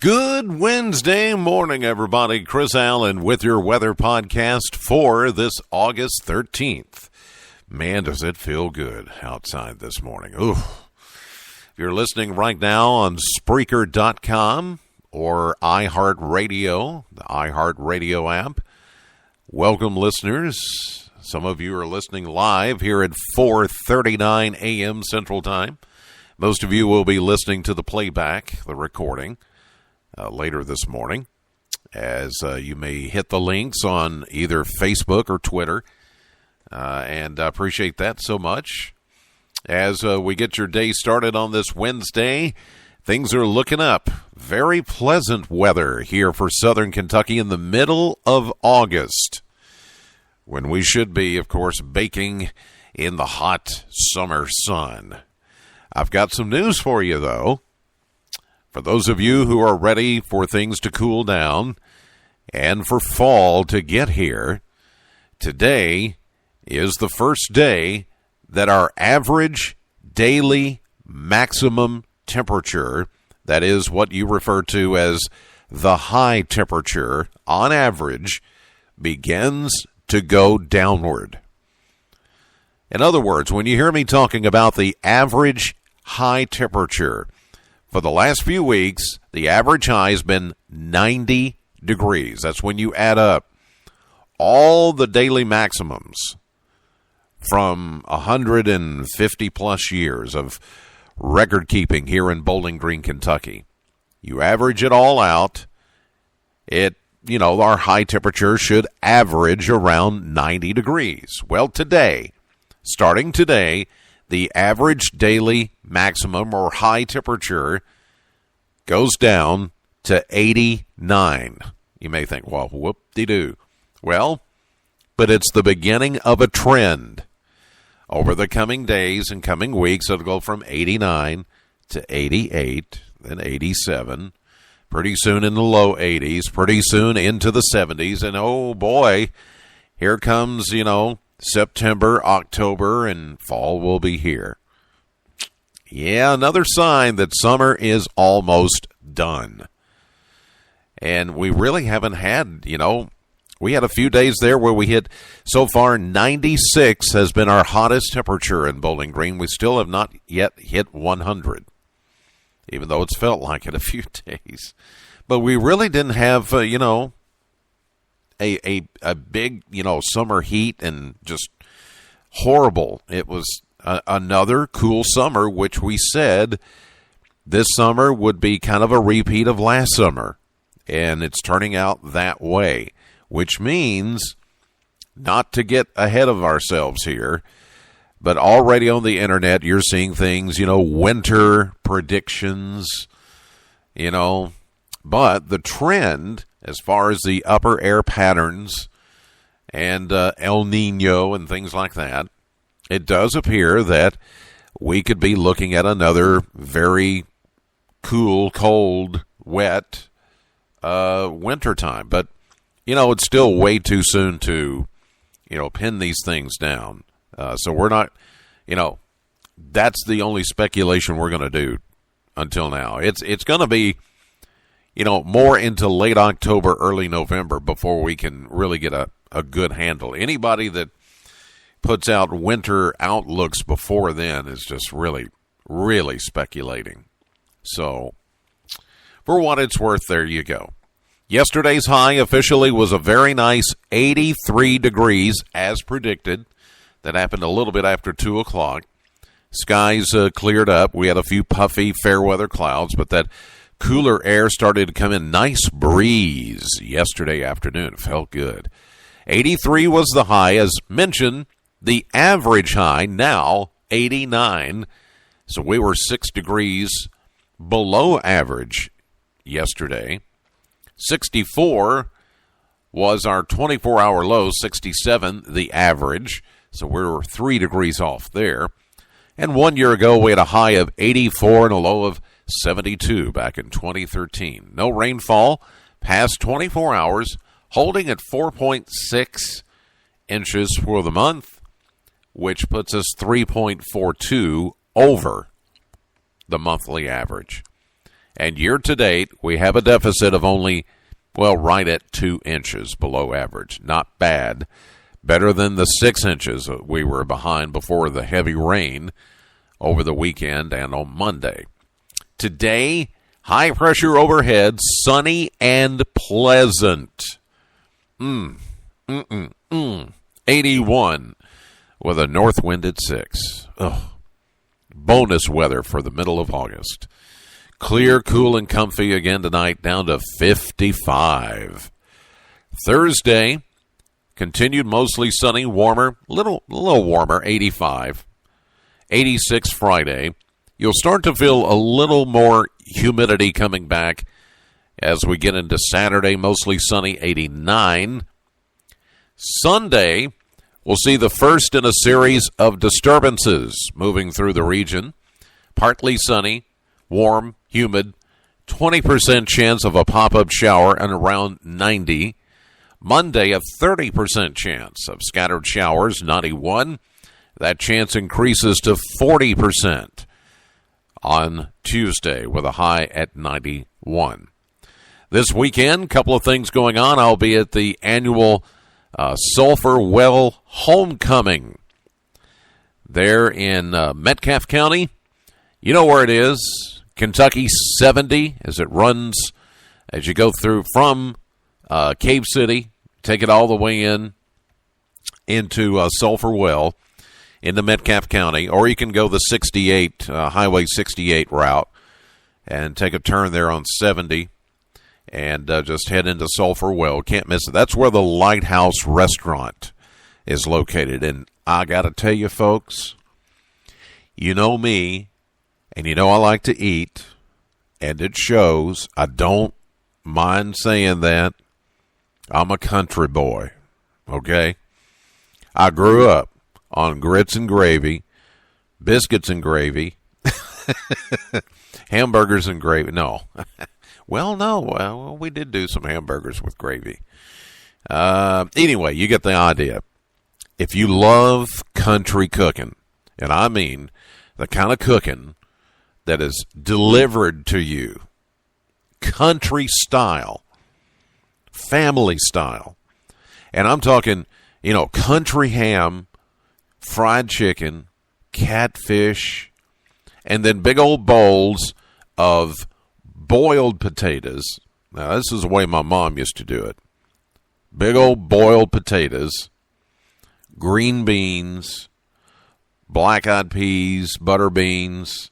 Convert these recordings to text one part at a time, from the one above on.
Good Wednesday morning, everybody. Chris Allen with your weather podcast for this August 13th. Man, does it feel good outside this morning. Ooh. If you're listening right now on Spreaker.com or iHeartRadio, the iHeartRadio app, welcome, listeners. Some of you are listening live here at 4:39 a.m. Central Time. Most of you will be listening to the playback, the recording, later this morning, as you may hit the links on either Facebook or Twitter, and I appreciate that so much. As we get your day started on this Wednesday, things are looking up. Very pleasant weather here for Southern Kentucky in the middle of August, when we should be, of course, baking in the hot summer sun. I've got some news for you, though. For those of you who are ready for things to cool down and for fall to get here, today is the first day that our average daily maximum temperature, that is what you refer to as the high temperature, on average, begins to go downward. In other words, when you hear me talking about the average high temperature, for the last few weeks, the average high has been 90 degrees. That's when you add up all the daily maximums from 150 plus years of record keeping here in Bowling Green, Kentucky. You average it all out, our high temperature should average around 90 degrees. Well, starting today, the average daily maximum or high temperature goes down to 89. You may think, well, whoop-de-doo. Well, but it's the beginning of a trend. Over the coming days and coming weeks, it'll go from 89 to 88, then 87, pretty soon in the low 80s, pretty soon into the 70s, and oh boy, here comes, September, October, and fall will be here. Yeah, another sign that summer is almost done. And we really haven't had, we had a few days there where we hit, so far, 96 has been our hottest temperature in Bowling Green. We still have not yet hit 100, even though it's felt like it a few days. But we really didn't have, a big, summer heat and just horrible. It was another cool summer, which we said this summer would be kind of a repeat of last summer. And it's turning out that way, which means, not to get ahead of ourselves here, but already on the internet you're seeing things, winter predictions, but the trend as far as the upper air patterns and El Nino and things like that, it does appear that we could be looking at another very cool, cold, wet winter time. But, it's still way too soon to, pin these things down. So we're not, that's the only speculation we're going to do until now. It's going to be, more into late October, early November before we can really get a good handle. Anybody that puts out winter outlooks before then is just really, really speculating. So, for what it's worth, there you go. Yesterday's high officially was a very nice 83 degrees, as predicted. That happened a little bit after 2 o'clock. Skies cleared up. We had a few puffy, fair weather clouds, but that cooler air started to come in. Nice breeze yesterday afternoon. It felt good. 83 was the high. As mentioned, the average high now 89. So we were 6 degrees below average yesterday. 64 was our 24-hour low, 67 the average. So we were 3 degrees off there. And 1 year ago, we had a high of 84 and a low of 72 back in 2013. No rainfall past 24 hours, holding at 4.6 inches for the month, which puts us 3.42 over the monthly average. And year to date, we have a deficit of only, well, right at 2 inches below average. Not bad. Better than the 6 inches we were behind before the heavy rain over the weekend and on Monday. Today, high pressure overhead, sunny and pleasant. 81 with a north wind at 6. Ugh. Bonus weather for the middle of August. Clear, cool, and comfy again tonight, down to 55. Thursday, continued mostly sunny, warmer, little warmer, 85. 86 Friday. You'll start to feel a little more humidity coming back as we get into Saturday, mostly sunny, 89. Sunday, we'll see the first in a series of disturbances moving through the region. Partly sunny, warm, humid, 20% chance of a pop-up shower and around 90. Monday, a 30% chance of scattered showers, 91. That chance increases to 40% on Tuesday with a high at 91. This weekend, a couple of things going on. I'll be at the annual Sulphur Well Homecoming there in Metcalfe County. You know where it is. Kentucky 70 as it runs, as you go through from Cave City, take it all the way into Sulphur Well into Metcalfe County, or you can go the 68, Highway 68 route and take a turn there on 70 and just head into Sulphur Well. Can't miss it. That's where the Lighthouse Restaurant is located. And I got to tell you, folks, you know me, and you know I like to eat, and it shows. I don't mind saying that. I'm a country boy, okay? I grew up on grits and gravy, biscuits and gravy, hamburgers and gravy. No. Well, we did do some hamburgers with gravy. Anyway, you get the idea. If you love country cooking, and I mean the kind of cooking that is delivered to you, country style, family style, and I'm talking, country ham, fried chicken, catfish, and then big old bowls of boiled potatoes. Now, this is the way my mom used to do it. Big old boiled potatoes, green beans, black-eyed peas, butter beans.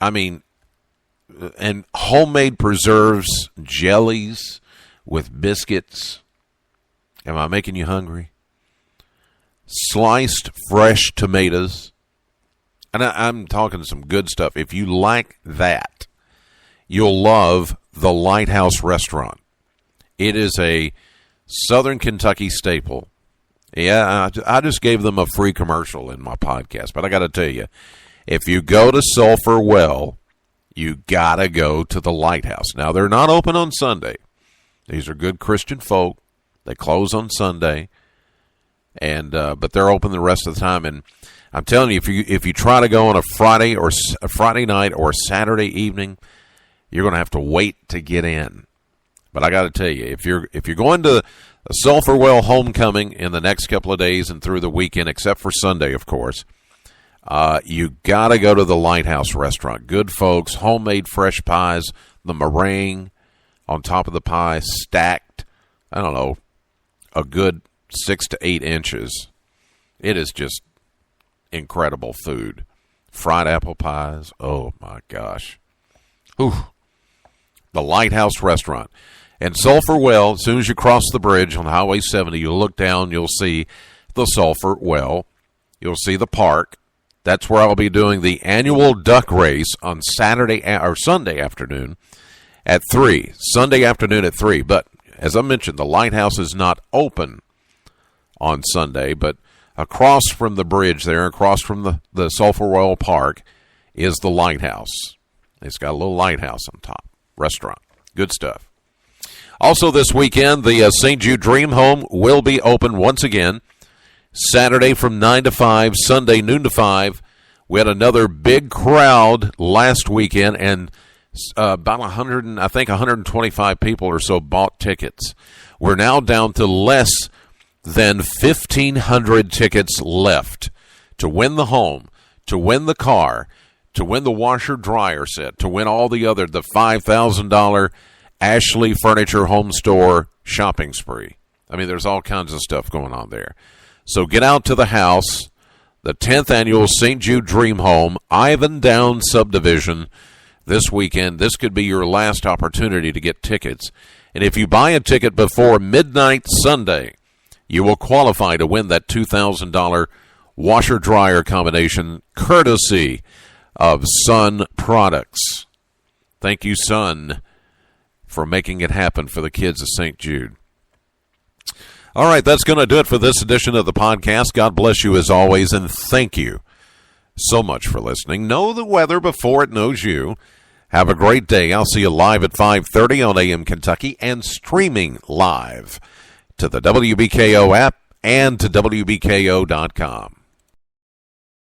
I mean, and homemade preserves, jellies with biscuits. Am I making you hungry? Sliced fresh tomatoes. And I'm talking some good stuff. If you like that, you'll love the Lighthouse Restaurant. It is a Southern Kentucky staple. Yeah, I just gave them a free commercial in my podcast, but I got to tell you, if you go to Sulphur Well, you got to go to the Lighthouse. Now, they're not open on Sunday. These are good Christian folk. They close on Sunday, and but they're open the rest of the time. And I'm telling you, if you try to go on a Friday night or Saturday evening, you're going to have to wait to get in. But I got to tell you, if you're going to a Sulphur Well Homecoming in the next couple of days and through the weekend, except for Sunday, of course, you got to go to the Lighthouse Restaurant. Good folks, homemade fresh pies, the meringue on top of the pie stacked, I don't know, a good 6 to 8 inches. It is just incredible food. Fried apple pies, oh my gosh. Whew. The Lighthouse Restaurant. And Sulphur Well, as soon as you cross the bridge on Highway 70, you'll look down, you'll see the Sulphur Well. You'll see the park. That's where I'll be doing the annual duck race on Sunday afternoon at 3. Sunday afternoon at 3. But as I mentioned, the Lighthouse is not open on Sunday, but across from the bridge there, across from the Sulphur Well Park, is the Lighthouse. It's got a little lighthouse on top. Restaurant. Good stuff. Also this weekend, the St. Jude Dream Home will be open once again. Saturday from 9 to 5, Sunday noon to 5. We had another big crowd last weekend, and About 125 people or so bought tickets. We're now down to less than 1,500 tickets left to win the home, to win the car, to win the washer-dryer set, to win all the $5,000 Ashley Furniture Home Store shopping spree. I mean, there's all kinds of stuff going on there. So get out to the house, the 10th annual St. Jude Dream Home, Ivan Down subdivision this weekend. This could be your last opportunity to get tickets. And if you buy a ticket before midnight Sunday, you will qualify to win that $2,000 washer-dryer combination courtesy of Sun Products. Thank you, Sun, for making it happen for the kids of St. Jude. All right, that's going to do it for this edition of the podcast. God bless you as always, and thank you so much for listening. Know the weather before it knows you. Have a great day. I'll see you live at 5:30 on AM Kentucky and streaming live to the WBKO app and to WBKO.com.